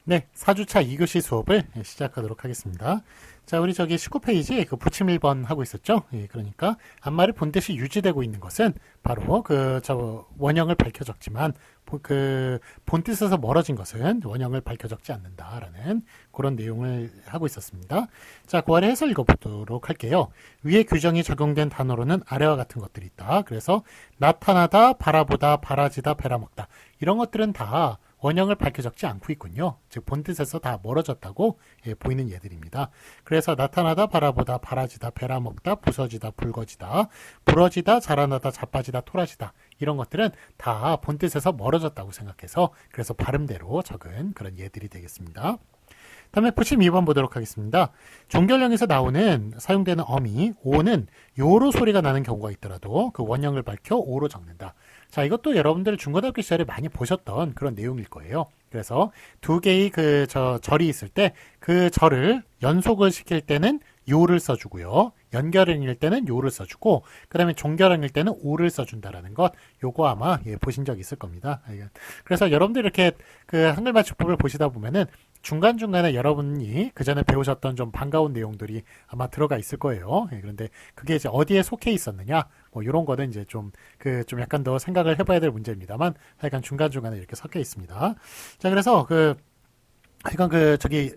네, 4주차 2교시 수업을 시작하도록 하겠습니다. 자, 우리 저기 19페이지 그 부침 1번 하고 있었죠? 예, 그러니까 앞말의 본뜻이 유지되고 있는 것은 바로 원형을 밝혀 적지만 본뜻에서 멀어진 것은 원형을 밝혀 적지 않는다라는 그런 내용을 하고 있었습니다. 자, 그 아래 해설 읽어보도록 할게요. 위에 규정이 적용된 단어로는 아래와 같은 것들이 있다. 그래서 나타나다, 바라보다, 바라지다, 베라먹다 이런 것들은 다 원형을 밝혀 적지 않고 있군요. 즉 본뜻에서 다 멀어졌다고 보이는 예들입니다. 그래서 나타나다, 바라보다, 바라지다, 베라먹다, 부서지다, 붉어지다, 부러지다, 자라나다, 자빠지다, 토라지다 이런 것들은 다 본뜻에서 멀어졌다고 생각해서 그래서 발음대로 적은 그런 예들이 되겠습니다. 다음에 부침 2번 보도록 하겠습니다. 종결형에서 나오는 사용되는 어미 오는 요로 소리가 나는 경우가 있더라도 그 원형을 밝혀 오로 적는다. 자, 이것도 여러분들 중고등학교 시절에 많이 보셨던 그런 내용일 거예요. 그래서 두 개의 절이 있을 때 그 절을 연속을 시킬 때는 요를 써주고요. 연결형일 때는 요를 써주고 그 다음에 종결형일 때는 오를 써준다라는 것 요거 아마 보신 적 있을 겁니다. 그래서 여러분들 이렇게 그 한글 맞춤법을 보시다 보면은 중간중간에 여러분이 그 전에 배우셨던 좀 반가운 내용들이 아마 들어가 있을 거예요. 그런데 그게 이제 어디에 속해 있었느냐 뭐 이런 거는 이제 좀 약간 더 생각을 해봐야 될 문제입니다만 하여간 중간중간에 이렇게 섞여 있습니다. 자, 그래서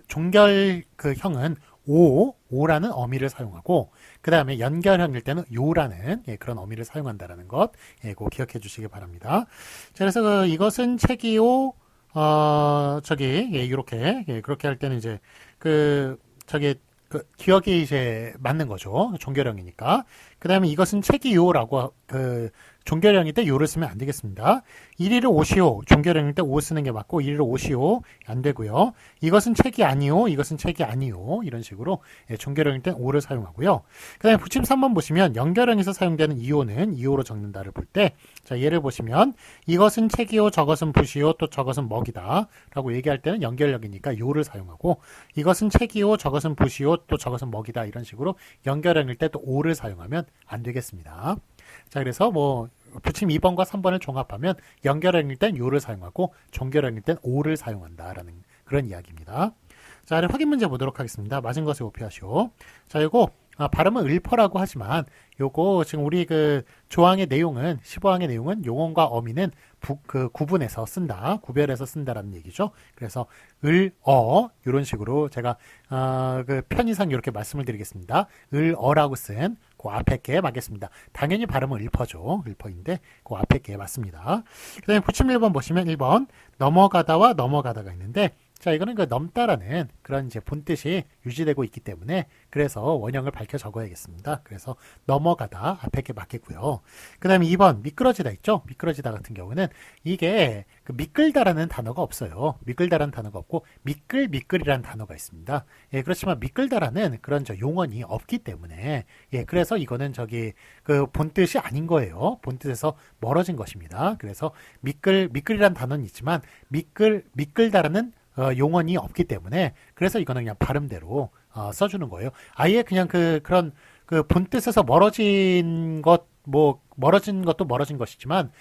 종결 형은 오라는 어미를 사용하고 그 다음에 연결형일 때는 요라는 그런 어미를 사용한다라는 것 그거 기억해 주시기 바랍니다. 자, 그래서 이것은 책이요 이렇게 그렇게 할 때는 이제 기억이 이제 맞는 거죠. 종결형이니까. 그 다음에 이것은 책이요라고 종결형일 때 요를 쓰면 안 되겠습니다. 이리를 오시오. 종결형일 때 오 쓰는 게 맞고 이리를 오시오 안 되고요. 이것은 책이 아니오. 이것은 책이 아니오. 이런 식으로 종결형일 때 오를 사용하고요. 그 다음에 부침 3번 보시면 연결형에서 사용되는 이오는 이오로 적는다를 볼 때 자, 예를 보시면 이것은 책이요. 저것은 붓이요. 또 저것은 먹이다 라고 얘기할 때는 연결형이니까 요를 사용하고 이것은 책이요. 저것은 붓이요. 또 저것은 먹이다 이런 식으로 연결형일 때 또 오를 사용하면 안 되겠습니다. 자, 그래서 부침 2번과 3번을 종합하면 연결형일 땐 요를 사용하고 종결형일 땐 오를 사용한다라는 그런 이야기입니다. 자, 확인 문제 보도록 하겠습니다. 맞은 것을 오피하시오. 자, 이거 발음은 을퍼라고 하지만 요거 지금 우리 조항의 내용은 15항의 내용은 용언과 어미는 구분해서 쓴다, 구별해서 쓴다라는 얘기죠. 그래서 이런 식으로 제가 편의상 이렇게 말씀을 드리겠습니다. 을어라고 쓴 그 앞에 게 맞겠습니다. 당연히 발음은 을퍼죠. 을퍼인데 그 앞에 게 맞습니다. 그 다음에 부침 1번 보시면 1번 넘어가다와 넘어가다가 있는데 자, 이거는 넘다라는 그런 이제 본뜻이 유지되고 있기 때문에 그래서 원형을 밝혀 적어야겠습니다. 그래서 넘어가다 앞에 게 맞겠고요. 그 다음에 2번 미끄러지다 있죠? 미끄러지다 같은 경우는 이게 미끌다라는 단어가 없어요. 미끌다라는 단어가 없고 미끌이라는 단어가 있습니다. 그렇지만 미끌다라는 그런 용언이 없기 때문에 그래서 이거는 본뜻이 아닌 거예요. 본뜻에서 멀어진 것입니다. 그래서 미끌이라는 단어는 있지만 미끌다라는 용언이 없기 때문에 그래서 이거는 그냥 발음대로 써주는 거예요. 아예 그냥 그런 본뜻에서 멀어진 것도 멀어진 것이지만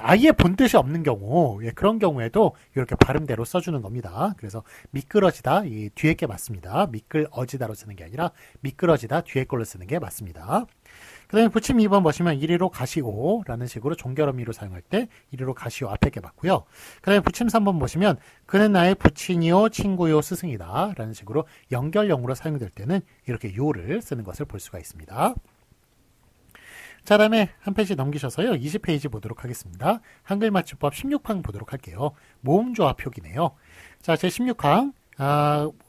아예 본뜻이 없는 경우 그런 경우에도 이렇게 발음대로 써주는 겁니다. 그래서 미끄러지다 이 뒤에 게 맞습니다. 미끌어지다로 쓰는 게 아니라 미끄러지다 뒤에 걸로 쓰는 게 맞습니다. 그 다음에 부침 2번 보시면 이리로 가시오 라는 식으로 종결어미로 사용할 때 이리로 가시오 앞에 게 맞고요. 그 다음에 부침 3번 보시면 그는 나의 부친이요 친구요 스승이다 라는 식으로 연결형으로 사용될 때는 이렇게 요를 쓰는 것을 볼 수가 있습니다. 자, 다음에 한 페이지 넘기셔서요. 20페이지 보도록 하겠습니다. 한글 맞춤법 16항 보도록 할게요. 모음조합 표기네요. 자, 제 16항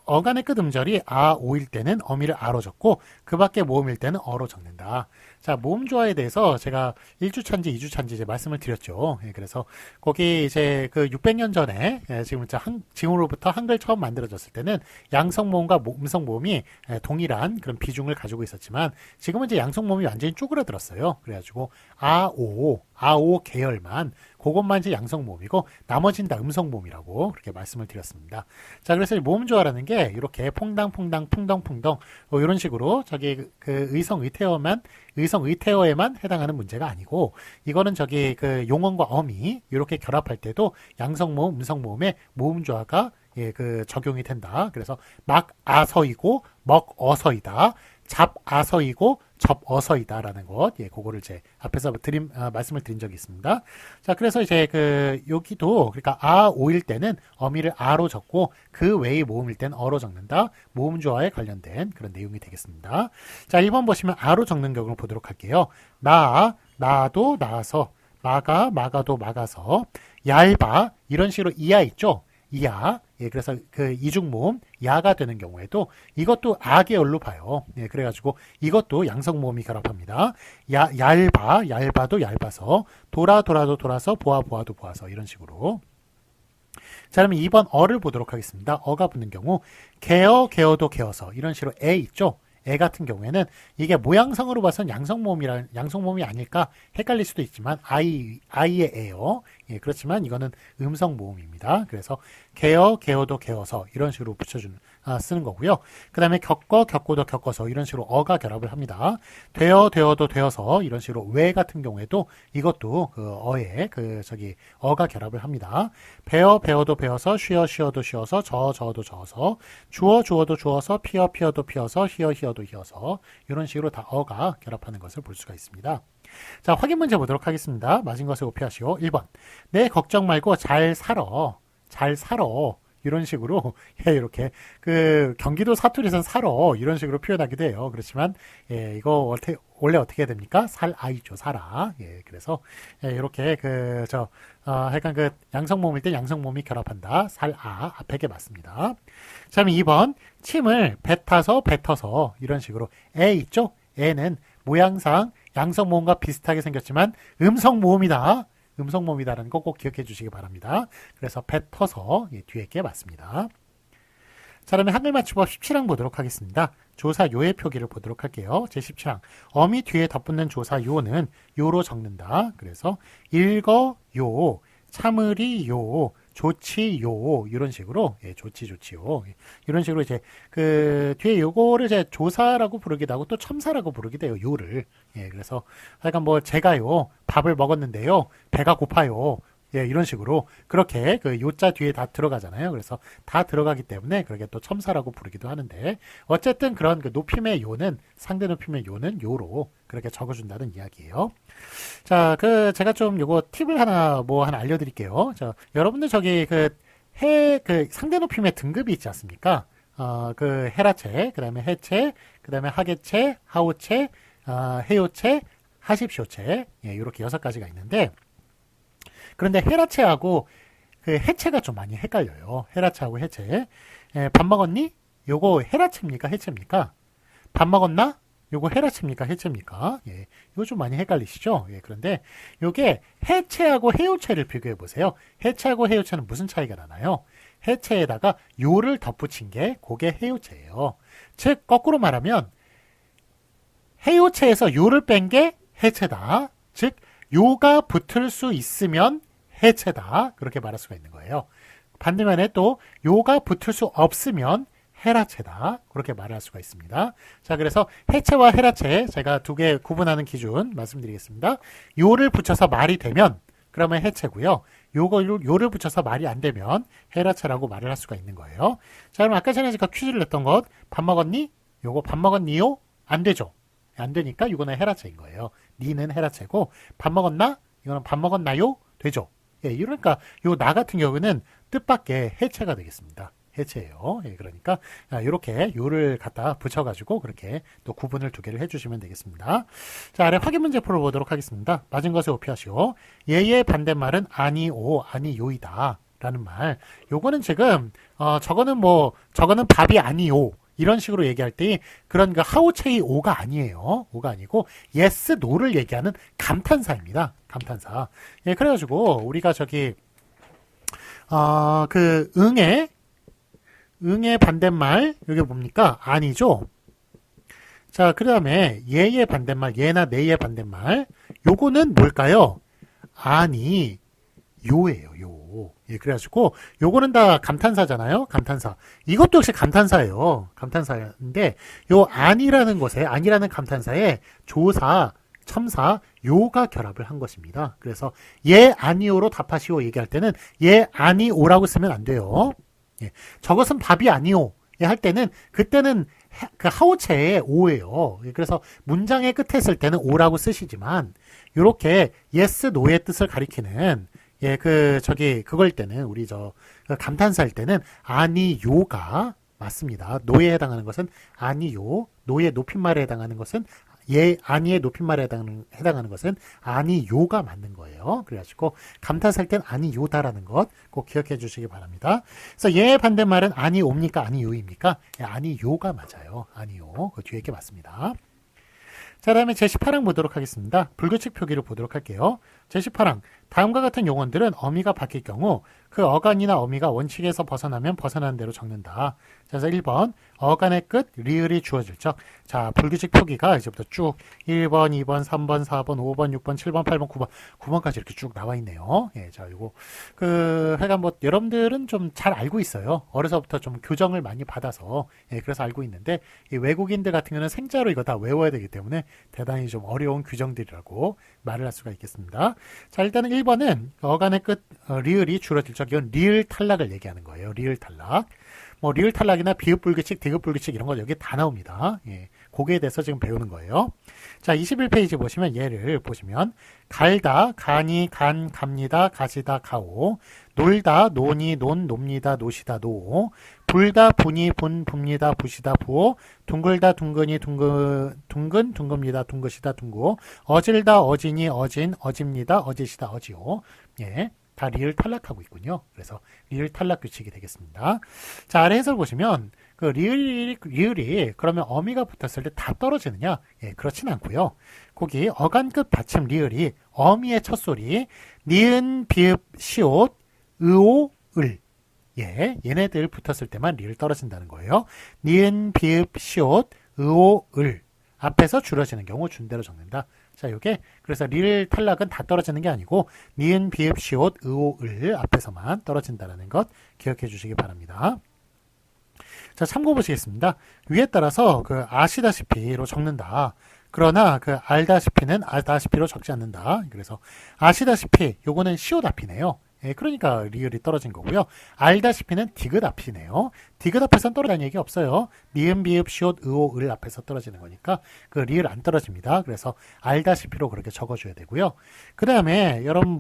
어간의 끝 음절이 오일 때는 어미를 아로 적고 그 밖에 모음일 때는 어로 적는다. 자, 모음조화에 대해서 제가 1주차인지 2주차인지 이제 말씀을 드렸죠. 그래서 거기 이제 600년 전에 지금으로부터 한글 처음 만들어졌을 때는 양성모음과 음성모음이 동일한 그런 비중을 가지고 있었지만 지금은 이제 양성모음이 완전히 쪼그라들었어요. 그래가지고 아오 계열만 그것만 이제 양성모음이고 나머지는 다 음성모음이라고 그렇게 말씀을 드렸습니다. 자, 그래서 모음조화라는 게 이렇게 퐁당퐁당 풍덩풍덩 이런 식으로 의성의태어에만 해당하는 문제가 아니고 이거는 용언과 어미 이렇게 결합할 때도 양성모음, 음성모음의 모음조화가 예, 그 적용이 된다. 그래서 막아서이고 먹어서이다. 잡아서이고 접어서이다라는 것. 예, 그거를 이제 앞에서 말씀을 드린 적이 있습니다. 자, 그래서 이제 여기도 그러니까 오일 때는 어미를 아로 적고 그 외의 모음일 때는 어로 적는다. 모음조화에 관련된 그런 내용이 되겠습니다. 자, 1번 보시면 아로 적는 경우를 보도록 할게요. 나도 나아서, 막아도 막아서, 얇아 이런 식으로 이하 있죠. 이하. 예, 그래서 이중모음 야가 되는 경우에도 이것도 아계열로 봐요. 예, 그래가지고 이것도 양성모음이 결합합니다. 얇아도 얇아서, 돌아도 돌아서, 보아도 보아서 이런 식으로. 자, 그러면 2번 어를 보도록 하겠습니다. 어가 붙는 경우 개어도 개어서 이런 식으로 애 있죠. 애 같은 경우에는 이게 모양상으로 봐서는 양성모음이 아닐까 헷갈릴 수도 있지만 아이의 애요. 예, 그렇지만 이거는 음성모음입니다. 그래서 개어도 개어서 이런 식으로 쓰는 거고요. 그 다음에 겪고도 겪어서 이런 식으로 어가 결합을 합니다. 되어도 되어서 이런 식으로 왜 같은 경우에도 이것도 어에 어가 결합을 합니다. 배어도 배어서 쉬어도 쉬어서 저어도 저어서 주어도 주어서 피어도 피어서 히어도 히어서 이런 식으로 다 어가 결합하는 것을 볼 수가 있습니다. 자, 확인 문제 보도록 하겠습니다. 맞은 것을 오피하시오. 1번. 내 걱정 말고 잘 살아. 이런 식으로, 예, 이렇게, 경기도 사투리에서는 살어. 이런 식으로 표현하기도 해요. 그렇지만, 예, 이거 원래 어떻게 해야 됩니까? 살아이죠, 살아. 예, 그래서, 예, 이렇게, 하여간 양성모음일 때 양성모음이 결합한다. 살아. 앞에 게 맞습니다. 자, 그럼 2번. 침을 뱉어서, 이런 식으로. 애 있죠? 애는 모양상 양성모음과 비슷하게 생겼지만, 음성모음이다라는 거 꼭 기억해 주시기 바랍니다. 그래서 뱉어서 뒤에 게 맞습니다. 자, 그러면 한글 맞춤법 17항 보도록 하겠습니다. 조사 요의 표기를 보도록 할게요. 제17항. 어미 뒤에 덧붙는 조사 요는 요로 적는다. 그래서 읽어요, 참으리요, 좋지요 이런 식으로 좋지요 이런 식으로 이제 뒤에 요거를 이제 조사라고 부르기도 하고 또 첨사라고 부르기도 해요. 요를. 예, 그래서 하여간 제가요 밥을 먹었는데요 배가 고파요. 예, 이런 식으로 그렇게 요자 뒤에 다 들어가잖아요. 그래서 다 들어가기 때문에 그렇게 또 첨사라고 부르기도 하는데 어쨌든 그런 높임의 요는 상대 높임의 요는 요로 그렇게 적어준다는 이야기예요. 자, 제가 좀 요거 팁을 하나 알려드릴게요. 자, 여러분들 상대 높임의 등급이 있지 않습니까? 헤라체, 그 다음에 해체, 그 다음에 하계체, 하오체, 해요체, 하십쇼체, 예, 이렇게 6가지가 있는데, 그런데 헤라체하고 해체가 좀 많이 헷갈려요. 헤라체하고 해체. 예, 밥 먹었니? 요거 헤라체입니까? 해체입니까? 밥 먹었나? 요거 헤라체입니까? 해체입니까? 예, 이거 좀 많이 헷갈리시죠? 예, 그런데 요게 해체하고 해요체를 비교해 보세요. 해체하고 해요체는 무슨 차이가 나나요? 해체에다가 요를 덧붙인 게 그게 해요체예요. 즉 거꾸로 말하면 해요체에서 요를 뺀 게 해체다. 즉 요가 붙을 수 있으면 해체다. 그렇게 말할 수가 있는 거예요. 반대면에 또 요가 붙을 수 없으면 헤라체다. 그렇게 말할 수가 있습니다. 자, 그래서 해체와 헤라체 제가 두 개 구분하는 기준 말씀드리겠습니다. 요를 붙여서 말이 되면 그러면 해체고요. 요를 붙여서 말이 안 되면 헤라체라고 말을 할 수가 있는 거예요. 자, 그럼 아까 전에 제가 퀴즈를 냈던 것 밥 먹었니? 요거 밥 먹었니요? 안 되죠. 안 되니까 이거는 헤라체인 거예요. 니는 헤라체고 밥 먹었나? 이거는 밥 먹었나요? 되죠. 예, 그러니까 요 나 같은 경우는 뜻밖의 해체가 되겠습니다. 해체예요. 예, 그러니까 이렇게 요를 갖다 붙여가지고 그렇게 또 구분을 두 개를 해주시면 되겠습니다. 자, 아래 확인 문제 풀어보도록 하겠습니다. 맞은 것을 오피하시오. 예의 반대말은 아니오, 아니요이다 라는 말. 요거는 지금 저거는 밥이 아니오 이런 식으로 얘기할 때 그런 하오체이 오가 아니에요. 오가 아니고 yes, no를 얘기하는 감탄사입니다. 감탄사. 예, 그래가지고 우리가 응의 반대말 여기 뭡니까? 아니죠. 자, 그 다음에 예의 반대말, 예나 네의 반대말 요거는 뭘까요? 아니 요예요. 요. 예, 그래가지고 요거는 다 감탄사잖아요. 감탄사. 이것도 역시 감탄사예요. 감탄사인데 요 아니라는 감탄사에 조사, 첨사, 요가 결합을 한 것입니다. 그래서 예 아니오로 답하시오 얘기할 때는 예 아니오라고 쓰면 안 돼요. 예, 저것은 밥이 아니오. 예, 할 때는 그때는 그 하오체의 오예요. 예, 그래서 문장의 끝에 쓸 때는 오라고 쓰시지만 요렇게 yes, no의 뜻을 가리키는 예, 그걸 때는 우리 그 감탄사일 때는 아니요가 맞습니다. 노에 해당하는 것은 아니요. 노의 높임말에 해당하는 것은 예, 아니의 높임말에 해당하는 것은 아니요가 맞는 거예요. 그래가지고 감탄사일 땐 아니요다라는 것 꼭 기억해 주시기 바랍니다. 그래서 얘의 반대말은 아니오입니까? 아니요입니까? 예, 아니요가 맞아요. 아니요. 그 뒤에 게 맞습니다. 자, 다음에 제18항 보도록 하겠습니다. 불규칙 표기를 보도록 할게요. 제18항. 다음과 같은 용언들은 어미가 바뀔 경우 그 어간이나 어미가 원칙에서 벗어나면 벗어나는 대로 적는다. 그래서 1번 어간의 끝 리을이 주어질 적. 자, 불규칙 표기가 이제부터 쭉 1번, 2번, 3번, 4번, 5번, 6번, 7번, 8번, 9번, 9번까지 이렇게 쭉 나와 있네요. 예, 자, 요거 하여간 뭐 여러분들은 좀 잘 알고 있어요. 어려서부터 좀 교정을 많이 받아서 예, 그래서 알고 있는데 이 외국인들 같은 경우는 생자로 이거 다 외워야 되기 때문에 대단히 좀 어려운 규정들이라고 말을 할 수가 있겠습니다. 자, 일단은 1번은 어간의 끝 리을이 줄어들 적. 이건 리을 탈락을 얘기하는 거예요. 리을 탈락. 뭐 리을 탈락이나 비읍 불규칙, 디귿 불규칙 이런 거 여기 다 나옵니다. 예, 거기에 대해서 지금 배우는 거예요. 자, 21페이지 보시면 얘를 보시면 갈다, 가니, 간, 갑니다, 가시다, 가오, 놀다, 노니, 논, 놉니다, 노시다, 노, 불다, 분이, 분, 붑니다, 부시다, 부오, 둥글다, 둥근이, 둥근, 둥급니다, 둥그시다, 둥고, 어질다, 어진이, 어진, 어집니다, 어지시다, 어지오. 예. 다 리을 탈락하고 있군요. 그래서 리을 탈락 규칙이 되겠습니다. 자, 아래 해설 보시면 그 리을이 그러면 어미가 붙었을 때 다 떨어지느냐? 예, 그렇진 않고요. 거기 어간끝 받침 리을이 어미의 첫 소리 니은, 비읍, 시옷, 의오, 을. 예, 얘네들 붙었을 때만 리을 떨어진다는 거예요. 니은, 비읍, 시옷, 의오, 을. 앞에서 줄어지는 경우 준대로 적는다. 자, 요게 그래서 리을 탈락은 다 떨어지는 게 아니고 니은, 비읍, 시옷, 의오, 을 앞에서만 떨어진다는 것 기억해 주시기 바랍니다. 자, 참고 보시겠습니다. 위에 따라서 아시다시피로 적는다. 그러나 알다시피는 알다시피로 적지 않는다. 그래서 아시다시피 요거는 시옷 앞이네요. 예, 그러니까 리을이 떨어진 거고요. 알다시피는 디귿 앞이네요. 디귿 앞에서는 떨어지는 얘기 없어요. 니은, 비읍, 시옷, 의오, 을 앞에서 떨어지는 거니까 리을 안 떨어집니다. 그래서 알다시피로 그렇게 적어줘야 되고요. 그 다음에 여러분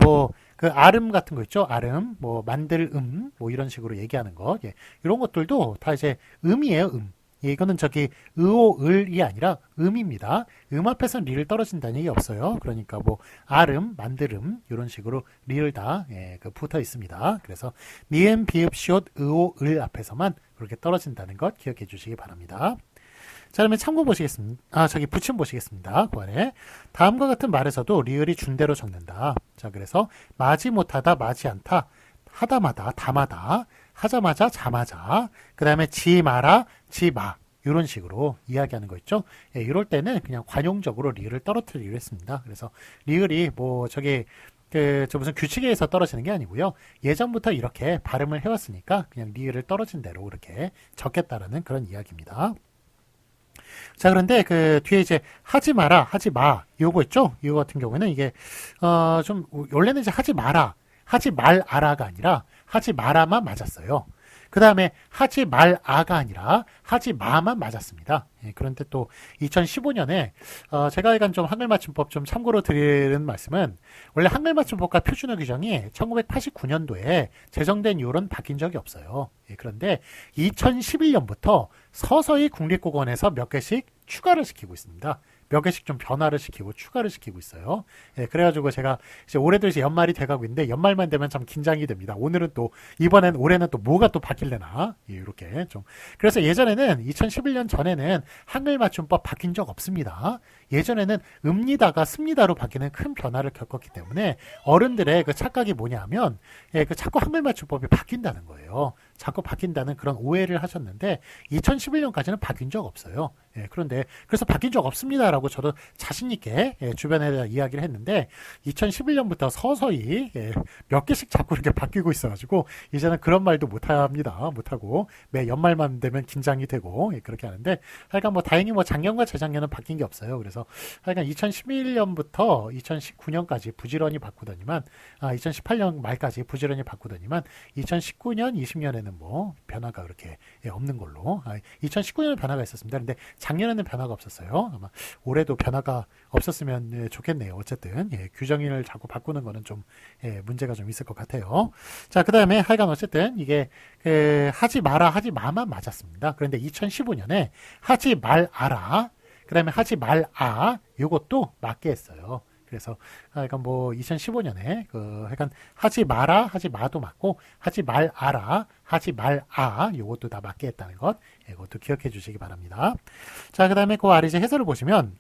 아름 같은 거 있죠? 아름, 만들 이런 식으로 얘기하는 거. 예, 이런 것들도 다 이제 음이에요. 예, 이거는 의오, 을이 아니라 음입니다. 앞에서는 리을 떨어진다는 얘기 없어요. 그러니까 아름, 만들음 이런 식으로 리을 다 붙어 있습니다. 그래서 니은, 비읍, 시옷, 의오, 을 앞에서만 그렇게 떨어진다는 것 기억해 주시기 바랍니다. 자, 그러면 참고 보시겠습니다. 붙임 보시겠습니다. 그 안에 다음과 같은 말에서도 리을이 준대로 적는다. 자, 그래서 마지 못하다, 마지 않다, 하다마다, 다마다, 하자마자, 자마자, 그 다음에 지 마라, 지 마. 이런 식으로 이야기하는 거 있죠. 예, 이럴 때는 그냥 관용적으로 리을을 떨어뜨리기로 했습니다. 그래서 리을이 무슨 규칙에 의해서 떨어지는 게 아니고요. 예전부터 이렇게 발음을 해왔으니까 그냥 리을을 떨어진 대로 이렇게 적겠다라는 그런 이야기입니다. 자, 그런데 뒤에 이제 하지 마라, 하지 마. 요거 있죠? 이거 같은 경우에는 이게, 원래는 이제 하지 마라, 하지 말아라가 아니라 하지 마라만 맞았어요. 그 다음에 하지 말아가 아니라 하지 마만 맞았습니다. 예, 그런데 또 2015년에 제가 약간 좀 한글맞춤법 좀 참고로 드리는 말씀은 원래 한글맞춤법과 표준어 규정이 1989년도에 제정된 이후로는 바뀐 적이 없어요. 예, 그런데 2011년부터 서서히 국립국어원에서 몇 개씩 추가를 시키고 있습니다. 몇 개씩 좀 변화를 시키고 추가를 시키고 있어요. 예, 그래가지고 제가 이제 올해도 이제 연말이 돼가고 있는데 연말만 되면 참 긴장이 됩니다. 올해는 또 뭐가 또 바뀔래나 예, 이렇게 좀. 그래서 예전에는 2011년 전에는 한글 맞춤법 바뀐 적 없습니다. 예전에는 읍니다가 습니다로 바뀌는 큰 변화를 겪었기 때문에 어른들의 착각이 뭐냐면 자꾸 한글 맞춤법이 바뀐다는 거예요. 자꾸 바뀐다는 그런 오해를 하셨는데 2011년까지는 바뀐 적 없어요. 예, 그래서 바뀐 적 없습니다라고 저도 자신있게 주변에 이야기를 했는데 2011년부터 서서히 몇 개씩 자꾸 이렇게 바뀌고 있어가지고 이제는 그런 말도 못합니다. 못하고 매 연말만 되면 긴장이 되고 그렇게 하는데 하여간 다행히 작년과 재작년은 바뀐 게 없어요. 그래서 하여간 2011년부터 2019년까지 부지런히 바꾸더니만 2018년 말까지 부지런히 바꾸더니만 2019년, 20년에는 올해는 뭐 변화가 그렇게 없는 걸로. 2019년에 변화가 있었습니다. 근데 작년에는 변화가 없었어요. 아마 올해도 변화가 없었으면 좋겠네요. 어쨌든 규정을 자꾸 바꾸는 거는 좀 문제가 좀 있을 것 같아요. 자, 그 다음에 하여간 어쨌든 이게 하지 마라 하지 마만 맞았습니다. 그런데 2015년에 하지 말아라, 그 다음에 하지 말아, 요것도 맞게 했어요. 그래서 하여간 뭐 2015년에 하여간 하지 마라 하지 마도 맞고 하지 말아라 하지 말아, 요것도 다 맞게 했다는 것, 이것도 기억해 주시기 바랍니다. 자, 그 다음에 그 아래 이제 해설을 보시면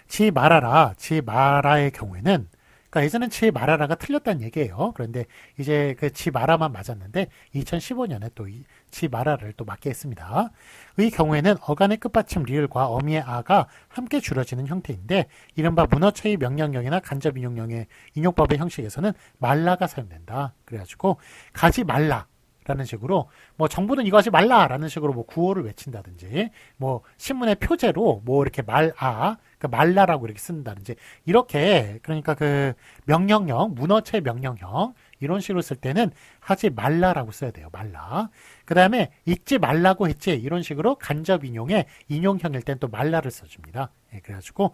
지 말아라 지 마라의 경우에는, 그러니까 예전엔 지 말아라가 틀렸다는 얘기예요. 그런데 이제 그 지 마라만 맞았는데 2015년에 또 지 마라를 또 맞게 했습니다. 의 경우에는 어간의 끝받침 리을과 어미의 아가 함께 줄여지는 형태인데, 이른바 문어체의 명령형이나 간접 인용형의 인용법의 형식에서는 말라가 사용된다. 그래가지고 가지 말라 라는 식으로, 뭐 정부는 이거 하지 말라라는 식으로 뭐 구호를 외친다든지, 뭐 신문의 표제로 뭐 이렇게 그 말라라고 이렇게 쓴다든지, 이렇게 그러니까 그 명령형, 문어체 명령형 이런 식으로 쓸 때는 하지 말라라고 써야 돼요. 말라. 그 다음에 읽지 말라고 했지, 이런 식으로 간접 인용의 인용형일 땐 또 말라를 써줍니다. 그래가지고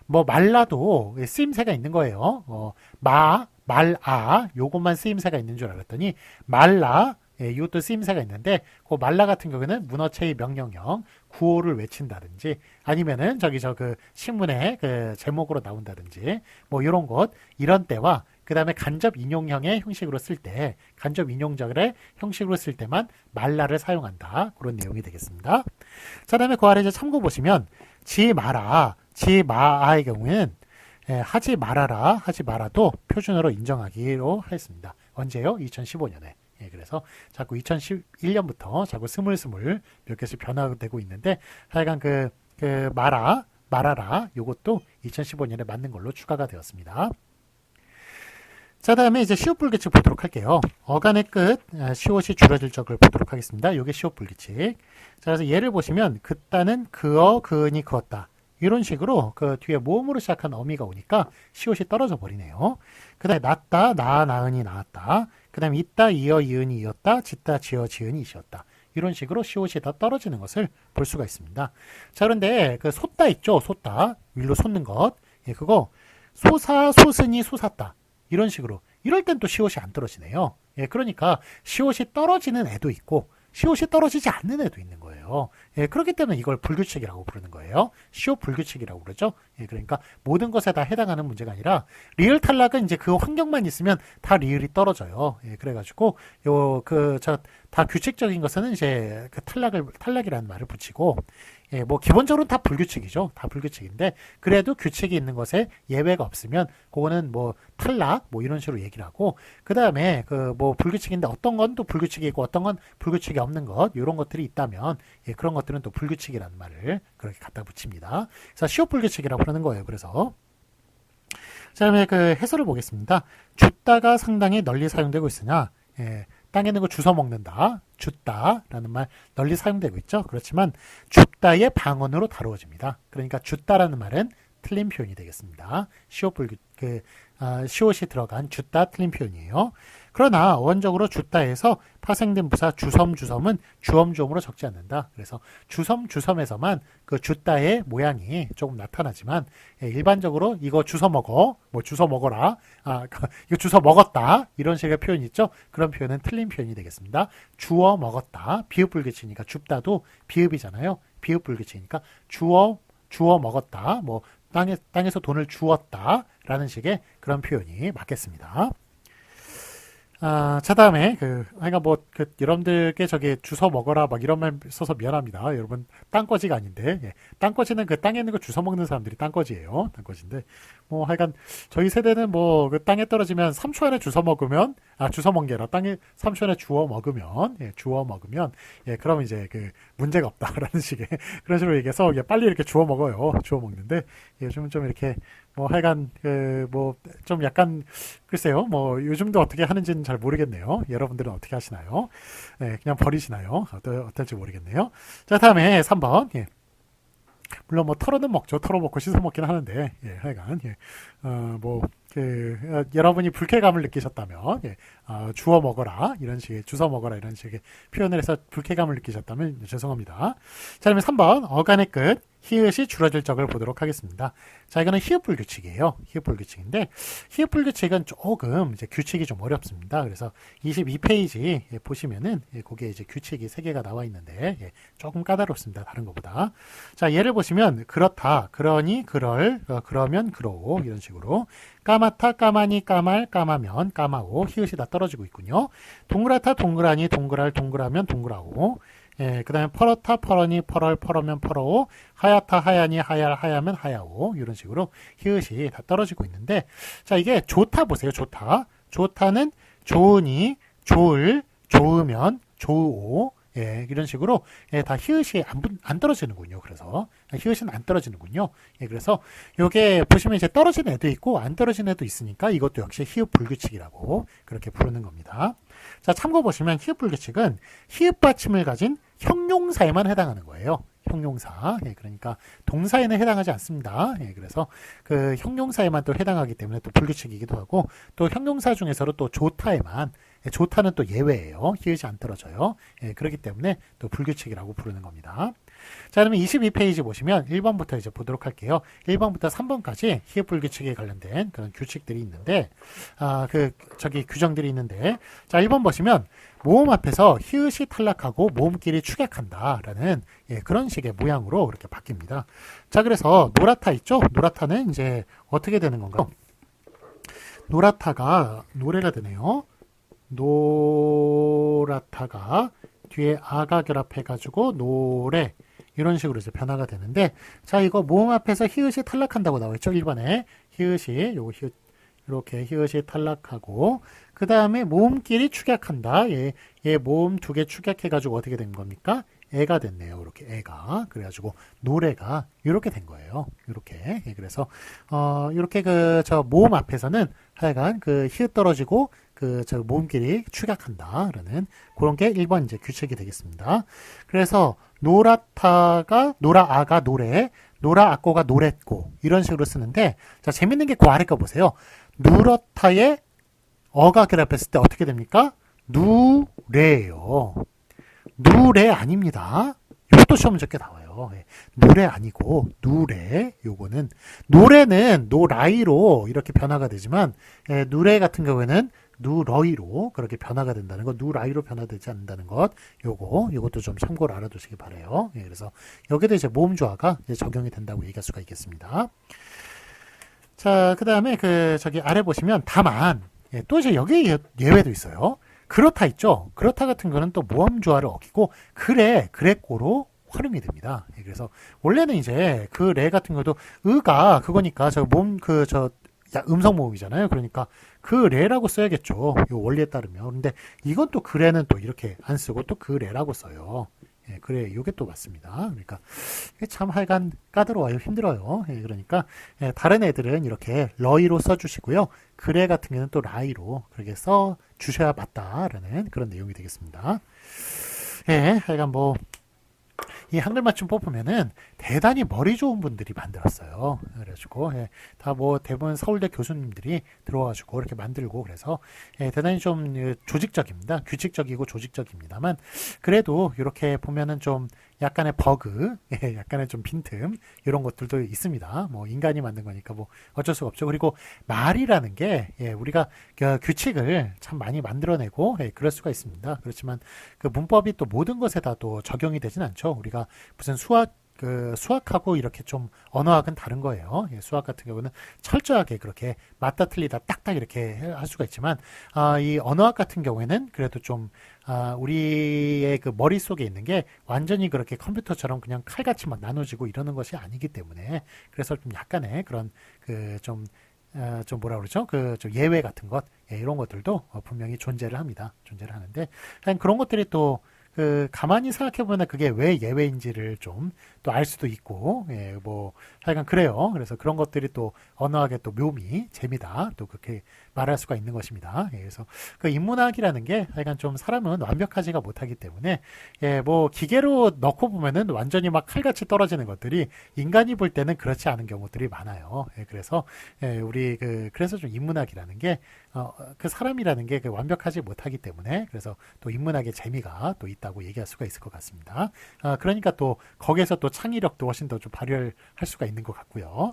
뭐 말라도 쓰임새가 있는 거예요. 말아, 요것만 쓰임새가 있는 줄 알았더니 말라, 이것도 쓰임새가 있는데, 그 말라 같은 경우에는 문어체의 명령형 구호를 외친다든지, 아니면은 그 신문의 그 제목으로 나온다든지, 뭐 이런 것, 이런 때와 그 다음에 간접 인용형의 형식으로 쓸 때, 간접 인용절의 형식으로 쓸 때만 말라를 사용한다. 그런 내용이 되겠습니다. 자, 다음에 그 아래 이제 참고 보시면 지 마라, 지 마아의 경우에는 하지 말아라, 하지 말아도 표준어로 인정하기로 했습니다. 언제요? 2015년에. 그래서 자꾸 2011년부터 자꾸 스물스물 몇 개씩 변화되고 있는데, 하여간 말아라, 요것도 2015년에 맞는 걸로 추가가 되었습니다. 자, 다음에 이제 시옷 불규칙 보도록 할게요. 어간의 끝, 시옷이 줄어들 적을 보도록 하겠습니다. 요게 시옷 불규칙. 자, 그래서 예를 보시면, 그따는 그어, 그은이 그었다. 이런 식으로 그 뒤에 모음으로 시작한 어미가 오니까 시옷이 떨어져 버리네요. 그 다음에 낳다, 나은이 나았다. 그 다음에 있다, 이어, 이은이 이었다. 짓다, 지어, 지은이 이었다. 이런 식으로 시옷이 다 떨어지는 것을 볼 수가 있습니다. 자, 그런데 그 솟다 있죠? 솟다. 위로 솟는 것. 그거 솟아, 솟으니 솟았다. 이런 식으로. 이럴 땐 또 시옷이 안 떨어지네요. 그러니까 시옷이 떨어지는 애도 있고 시옷이 떨어지지 않는 애도 있는 거예요. 그렇기 때문에 이걸 불규칙이라고 부르는 거예요. 시옷 불규칙이라고 그러죠. 그러니까 모든 것에 다 해당하는 문제가 아니라, 리을 탈락은 이제 그 환경만 있으면 다 리을이 떨어져요. 그래가지고 다 규칙적인 것은 이제 그 탈락이라는 말을 붙이고, 뭐 기본적으로는 다 불규칙이죠. 다 불규칙인데, 그래도 규칙이 있는 것에 예외가 없으면 그거는 뭐 탈락 뭐 이런 식으로 얘기를 하고, 그 다음에 그 뭐 불규칙인데 어떤 건 또 불규칙이 있고 어떤 건 불규칙이 없는 것, 이런 것들이 있다면 그런 것들은 또 불규칙이라는 말을 그렇게 갖다 붙입니다. 그래서 시옷 불규칙이라고 하는 거예요. 그래서 자, 다음에 그 해설을 보겠습니다. 줍다가 상당히 널리 사용되고 있으나, 땅에 있는 거 주워 먹는다, 줍다라는 말 널리 사용되고 있죠. 그렇지만 줍다의 방언으로 다루어집니다. 그러니까 줍다라는 말은 틀린 표현이 되겠습니다. 시옷이 들어간 줍다 틀린 표현이에요. 그러나 원적으로 줍다에서 파생된 부사 주섬은 주엄주엄으로 적지 않는다. 그래서 주섬에서만 그 줍다의 모양이 조금 나타나지만, 일반적으로 이거 주워 먹어, 뭐 주워 먹어라, 이거 주워 먹었다, 이런 식의 표현이 있죠. 그런 표현은 틀린 표현이 되겠습니다. 주워 먹었다, 비읍 불규칙이니까 줍다도 비읍이잖아요. 비읍 불규칙이니까 주워 먹었다, 뭐 땅에서 돈을 주었다 라는 식의 그런 표현이 맞겠습니다. 자, 다음에 하여간 여러분들께 주워 먹어라 막 이런 말 써서 미안합니다. 여러분, 땅거지가 아닌데, 땅거지는 그 땅에 있는 거 주워 먹는 사람들이 땅거지예요. 땅거지인데, 뭐 하여간 저희 세대는 뭐 그 땅에 떨어지면 3초 안에 주워 먹으면, 주워 먹는 게 아니라 땅에 3초 안에 주워 먹으면, 그럼 이제 문제가 없다라는 식의 그런 식으로 얘기해서 빨리 이렇게 주워 먹어요. 주워 먹는데, 요즘은 좀 이렇게 뭐 하여간 뭐 좀 약간 글쎄요, 뭐 요즘도 어떻게 하는지는 잘 모르겠네요. 여러분들은 어떻게 하시나요? 그냥 버리시나요? 어떨지 모르겠네요. 자, 다음에 3번. 물론 뭐 털어는 먹죠. 털어 먹고 씻어 먹긴 하는데, 하여간 뭐 여러분이 불쾌감을 느끼셨다면, 주워 먹어라, 이런 식의, 주워 먹어라, 이런 식의 표현을 해서 불쾌감을 느끼셨다면 죄송합니다. 자, 그러면 3번, 어간의 끝, 히읗이 줄어들 적을 보도록 하겠습니다. 자, 이거는 히읗불 규칙이에요. 히읗불 규칙인데, 히읗불 규칙은 조금 이제 규칙이 좀 어렵습니다. 그래서 22페이지 보시면은, 거기에 이제 규칙이 3개가 나와 있는데, 조금 까다롭습니다. 다른 것보다. 자, 예를 보시면, 그렇다, 그러니, 그럴, 그러면, 그러오, 이런 식으로. 까맣다, 까마니, 까말, 까마면, 까마오, 히읗이 다 떨어지고 있군요. 동그랗다, 동그라니, 동그랄, 동그라면, 동그라오. 그 다음에 펄었다, 펄어니, 펄얼, 펄어면, 펄어오. 하얗다, 하야니, 하얄, 하야면, 하야오. 이런 식으로 히읗이 다 떨어지고 있는데, 자, 이게 좋다 보세요. 좋다. 좋다는 좋으니, 좋을, 좋으면, 좋으오. 이런 식으로 다 히읗이 안 떨어지는군요. 그래서 히읗은 안 떨어지는군요. 그래서 요게 보시면 이제 떨어진 애도 있고 안 떨어진 애도 있으니까 이것도 역시 히읗 불규칙이라고 그렇게 부르는 겁니다. 자, 참고 보시면 히읗 불규칙은 히읗 받침을 가진 형용사에만 해당하는 거예요. 형용사. 그러니까 동사에는 해당하지 않습니다. 그래서 그 형용사에만 또 해당하기 때문에 또 불규칙이기도 하고, 또 형용사 중에서도 또 좋다에만, 좋다는 또 예외예요. 히읗이 안 떨어져요. 그렇기 때문에 또 불규칙이라고 부르는 겁니다. 자, 그러면 22페이지 보시면 1번부터 이제 보도록 할게요. 1번부터 3번까지 히읗 불규칙에 관련된 그런 규칙들이 있는데, 규정들이 있는데, 자, 1번 보시면 모음 앞에서 히읗이 탈락하고 모음끼리 축약한다라는 그런 식의 모양으로 이렇게 바뀝니다. 자, 그래서 노랗다 있죠? 노랗다는 이제 어떻게 되는 건가요? 노랗다가 노래가 되네요. 노랗다가 뒤에 아가 결합해가지고 노래, 이런 식으로 이제 변화가 되는데, 자, 이거 모음 앞에서 히읗이 탈락한다고 나와 있죠? 1번에 히읗이 이렇게 히읗이 탈락하고, 그 다음에 모음끼리 축약한다. 모음 2개 축약해가지고 어떻게 된 겁니까? 애가 됐네요. 이렇게 애가. 그래가지고 노래가 이렇게 된 거예요. 이렇게. 그래서 이렇게 저 모음 앞에서는 하여간 그 히읗 떨어지고 저 모음끼리 축약한다라는 그런 게 1번 이제 규칙이 되겠습니다. 그래서 노랗다가 노라아가 노래, 노라아꼬가 노랬고, 이런 식으로 쓰는데, 자, 재밌는 게 그 아래 거 보세요. 누렇다에 어가 결합했을 때 어떻게 됩니까? 누래예요. 누래 아닙니다. 이것도 시험 문제 꽤 나와요. 누래 아니고 누래. 요거는 노래는 노라이로 이렇게 변화가 되지만, 누래 같은 경우에는 누러이로 그렇게 변화가 된다는 것, 누라이로 변화되지 않는다는 것, 요것도 좀 참고로 알아두시기 바래요. 그래서 여기도 이제 모음 조화가 이제 적용이 된다고 얘기할 수가 있겠습니다. 자, 그 다음에 아래 보시면 다만, 또 이제 여기 예외도 있어요. 그렇다 있죠? 그렇다 같은 거는 또 모음 조화를 어기고, 그래꼬로 활용이 됩니다. 그래서 원래는 이제 그래 같은 것도 의가 그거니까 음성 모음이잖아요. 그러니까 그래라고 써야겠죠. 이 원리에 따르면. 그런데 이건 또 그래는 또 이렇게 안 쓰고 또 그래라고 써요. 그래, 이게 또 맞습니다. 그러니까 참 하여간 까다로워요. 힘들어요. 그러니까 다른 애들은 이렇게 러이로 써주시고요. 그래 같은 경우는 또 라이로 그렇게 써주셔야 맞다라는 그런 내용이 되겠습니다. 하여간 이 한글 맞춤 뽑으면은 대단히 머리 좋은 분들이 만들었어요. 그래가지고 다 대부분 서울대 교수님들이 들어와가지고 이렇게 만들고, 그래서 대단히 좀 조직적입니다. 규칙적이고 조직적입니다만, 그래도 이렇게 보면은 좀 약간의 버그, 약간의 좀 빈틈, 이런 것들도 있습니다. 인간이 만든 거니까 어쩔 수가 없죠. 그리고 말이라는 게 우리가 규칙을 참 많이 만들어내고 그럴 수가 있습니다. 그렇지만 그 문법이 또 모든 것에 다 또 적용이 되진 않죠. 우리가 무슨 수학하고 이렇게 좀 언어학은 다른 거예요. 수학 같은 경우는 철저하게 그렇게 맞다 틀리다 딱딱 이렇게 할 수가 있지만, 이 언어학 같은 경우에는 그래도 좀 우리의 그 머릿속에 있는 게 완전히 그렇게 컴퓨터처럼 그냥 칼같이 막 나눠지고 이러는 것이 아니기 때문에, 그래서 좀 약간의 그런 좀 뭐라 그러죠? 좀 예외 같은 것, 이런 것들도 분명히 존재를 합니다. 존재를 하는데, 그런 것들이 또 가만히 생각해보면 그게 왜 예외인지를 좀 또 알 수도 있고, 하여간 그래요. 그래서 그런 것들이 또 언어학의 또 묘미, 재미다. 또 그렇게 말할 수가 있는 것입니다. 예, 그래서 그 인문학이라는 게 하여간 좀 사람은 완벽하지가 못하기 때문에 예, 뭐 기계로 넣고 보면은 완전히 막 칼같이 떨어지는 것들이 인간이 볼 때는 그렇지 않은 경우들이 많아요. 예, 그래서 예, 우리 그래서 좀 인문학이라는 게 그 사람이라는 게 그 완벽하지 못하기 때문에 그래서 또 인문학의 재미가 또 있다고 얘기할 수가 있을 것 같습니다. 그러니까 또 거기에서 또 창의력도 훨씬 더 좀 발휘할 수가 있는 것 같고요.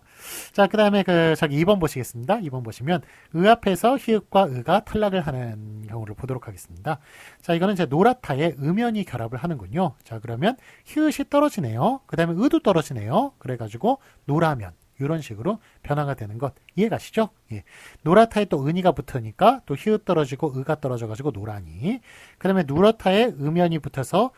자, 그 다음에 저기 2번 보시겠습니다. 2번 보시면 의 앞에서 히읗과 의가 탈락을 하는 경우를 보도록 하겠습니다. 자, 이거는 이제 노랗다에 음연이 결합을 하는군요. 자, 그러면 히읗이 떨어지네요. 그 다음에 의도 떨어지네요. 그래가지고 노라면 이런 식으로 변화가 되는 것 이해가시죠? 예. 노랗다에 또 은이가 붙으니까 또 히읗 떨어지고 의가 떨어져가지고 노라니. 그 다음에 누렇다에 음연이 붙어서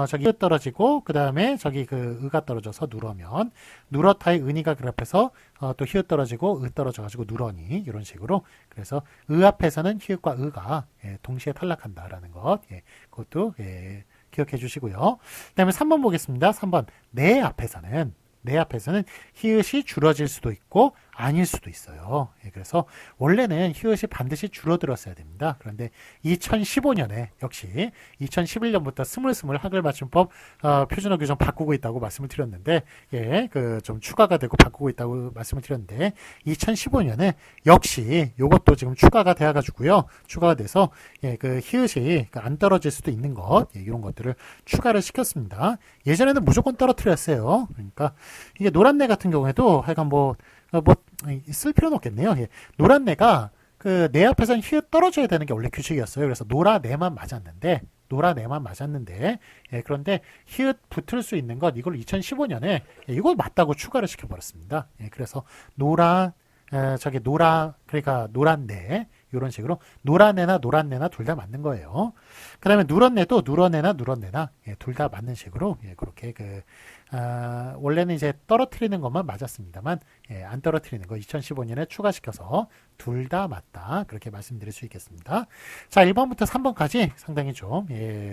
저기 히읗 떨어지고 그 다음에 저기 의가 떨어져서 누러면. 누렇다에 은이가 결합해서 또 히읗 떨어지고 의 떨어져가지고 누러니 이런 식으로. 그래서 의 앞에서는 히읗과 의가 동시에 탈락한다라는 것. 그것도 기억해 주시고요. 그 다음에 3번 보겠습니다. 3번 내 앞에서는 히읗이 줄어질 수도 있고 아닐 수도 있어요. 그래서 원래는 히읗이 반드시 줄어들었어야 됩니다. 그런데 2015년에 역시 2011년부터 스물스물 한글 맞춤법 표준어 규정 바꾸고 있다고 말씀을 드렸는데 좀 추가가 되고 바꾸고 있다고 말씀을 드렸는데 2015년에 역시 이것도 지금 추가가 돼가지고요. 추가가 돼서 히읗이 안 떨어질 수도 있는 것 이런 것들을 추가를 시켰습니다. 예전에는 무조건 떨어뜨렸어요. 그러니까 이게 노란내 같은 경우에도 하여간 쓸 필요는 없겠네요. 노란내가 내 앞에서는 히읗 떨어져야 되는 게 원래 규칙이었어요. 그래서 노라내만 맞았는데 그런데 히읗 붙을 수 있는 것 이걸 2015년에 이걸 맞다고 추가를 시켜버렸습니다. 그래서 그러니까 노란내 이런 식으로 노란내나 둘 다 맞는 거예요. 그 다음에 누런내도 누런내나 둘 다 맞는 식으로 그렇게 원래는 이제 떨어뜨리는 것만 맞았습니다만 안 떨어뜨리는 거 2015년에 추가시켜서 둘 다 맞다 그렇게 말씀드릴 수 있겠습니다. 자, 1번부터 3번까지 상당히 좀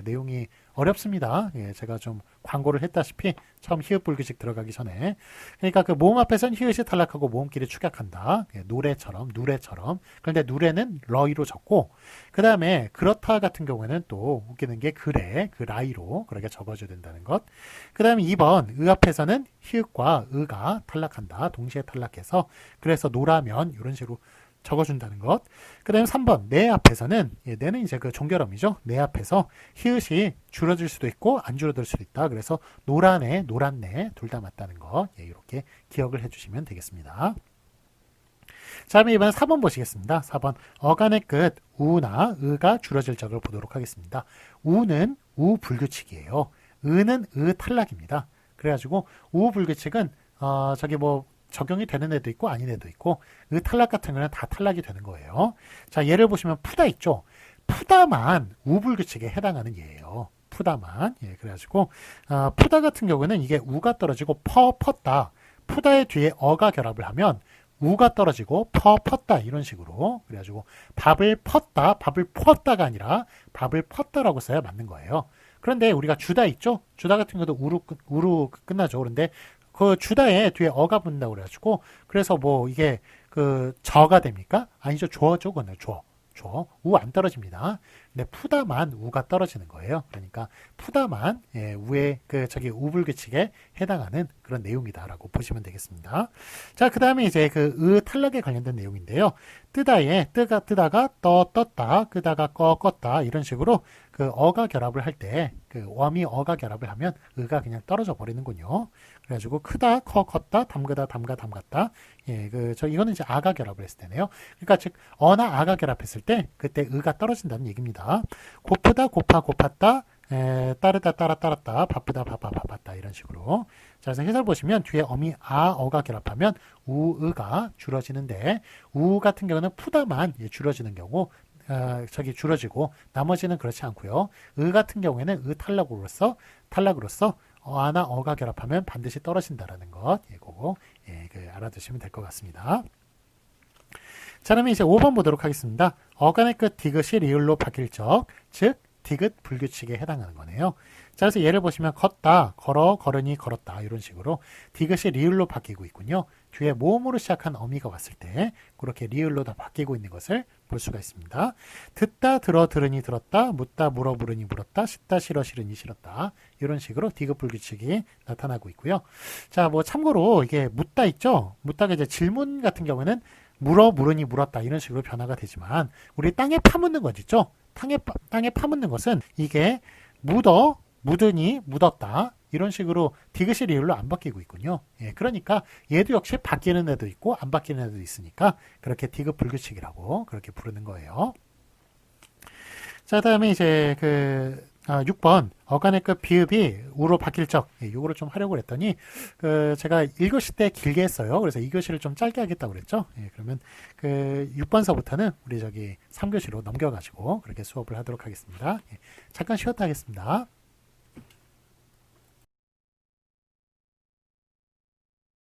내용이 어렵습니다. 제가 좀 광고를 했다시피 처음 히읗 불규칙 들어가기 전에 그러니까 모음 앞에서는 히읗이 탈락하고 모음끼리 축약한다. 노래처럼 그런데 누레는 러이로 적고 그 다음에 그렇다 같은 경우에는 또 웃기는 게 라이로 그렇게 적어줘야 된다는 것. 그 다음에 2번 의 앞에서는 히읗과 의가 탈락한다. 동시에 탈락해서 그래서 노라면 이런 식으로 적어준다는 것. 그 다음에 3번 내 앞에서는 내는 이제 종결음이죠. 내 앞에서 히읗이 줄어들 수도 있고 안 줄어들 수도 있다. 그래서 노란내 둘 다 맞다는 것 이렇게 기억을 해주시면 되겠습니다. 자, 그럼 이번엔 4번 보시겠습니다. 4번 어간의 끝 우나 의가 줄어질 적을 보도록 하겠습니다. 우는 우 불규칙이에요. 의는 의 탈락입니다. 그래가지고 우 불규칙은 적용이 되는 애도 있고 아닌 애도 있고 의 탈락 같은 거는 다 탈락이 되는 거예요. 자, 예를 보시면 푸다 있죠. 푸다만 우 불규칙에 해당하는 예예요. 푸다만. 그래가지고 푸다 같은 경우는 이게 우가 떨어지고 퍼다 푸다의 뒤에 어가 결합을 하면 우가 떨어지고 퍼다 이런 식으로 그래가지고 밥을 퍼다가 아니라 밥을 펐다라고 써야 맞는 거예요. 그런데 우리가 주다 있죠? 주다 같은 경우도 우로 끝나죠. 그런데 주다에 뒤에 어가 붙는다고 그래가지고 그래서 이게 저가 됩니까? 아니죠. 조어죠. 그거는 조. 우 안 떨어집니다. 근데 푸다만 우가 떨어지는 거예요. 그러니까 푸다만 우의 우불규칙에 해당하는 그런 내용이다라고 보시면 되겠습니다. 자, 그 다음에 이제 의 탈락에 관련된 내용인데요. 뜨다가 떴다, 끄다가 껐다 이런 식으로 어가 결합을 할 때 웜이 어가 결합을 하면 의가 그냥 떨어져 버리는군요. 그래가지고 크다, 컸다, 담갔다. 이거는 이제 아가 결합을 했을 때네요. 그러니까 즉 어나 아가 결합했을 때 그때 의가 떨어진다는 얘기입니다. 고프다, 고팠다, 따르다, 따랐다, 바쁘다, 바빴다 이런 식으로. 자, 그래서 해설 보시면 뒤에 어미 어가 결합하면 우의가 줄어지는데 우 같은 경우는 푸다만 줄어지는 경우 줄어지고 나머지는 그렇지 않고요. 의 같은 경우에는 의 탈락으로서 어나 어가 결합하면 반드시 떨어진다라는 것 그거 알아두시면 될 것 같습니다. 자, 그러면 이제 5번 보도록 하겠습니다. 어간의 끝 디귿이 리을로 바뀔 적, 즉 디귿 불규칙에 해당하는 거네요. 자, 그래서 예를 보시면 걷다, 걸어, 걸으니, 걸었다 이런 식으로 디귿이 리을로 바뀌고 있군요. 뒤에 모음으로 시작한 어미가 왔을 때 그렇게 리을로 다 바뀌고 있는 것을 볼 수가 있습니다. 듣다, 들어, 들으니, 들었다, 묻다, 물어, 물으니, 물었다, 씻다, 싫어, 싫으니, 싫었다 이런 식으로 디귿 불규칙이 나타나고 있고요. 자, 뭐 참고로 이게 묻다 있죠? 묻다가 이제 질문 같은 경우에는 물어, 물으니, 물었다 이런 식으로 변화가 되지만 우리 땅에 파묻는 것 있죠? 땅에 파묻는 것은 이게 묻어, 묻으니, 묻었다 이런 식으로 디귿이 리을로 안 바뀌고 있군요. 예, 그러니까 얘도 역시 바뀌는 애도 있고 안 바뀌는 애도 있으니까 그렇게 디귿 불규칙이라고 그렇게 부르는 거예요. 자, 다음에 이제 6번 어간의 끝 비읍이 우로 바뀔 적, 이거를 좀 하려고 했더니 제가 1교시 때 길게 했어요. 그래서 2교시를 좀 짧게 하겠다고 그랬죠. 예, 그러면 6번서부터는 우리 3교시로 넘겨가지고 그렇게 수업을 하도록 하겠습니다. 예, 잠깐 쉬었다 하겠습니다.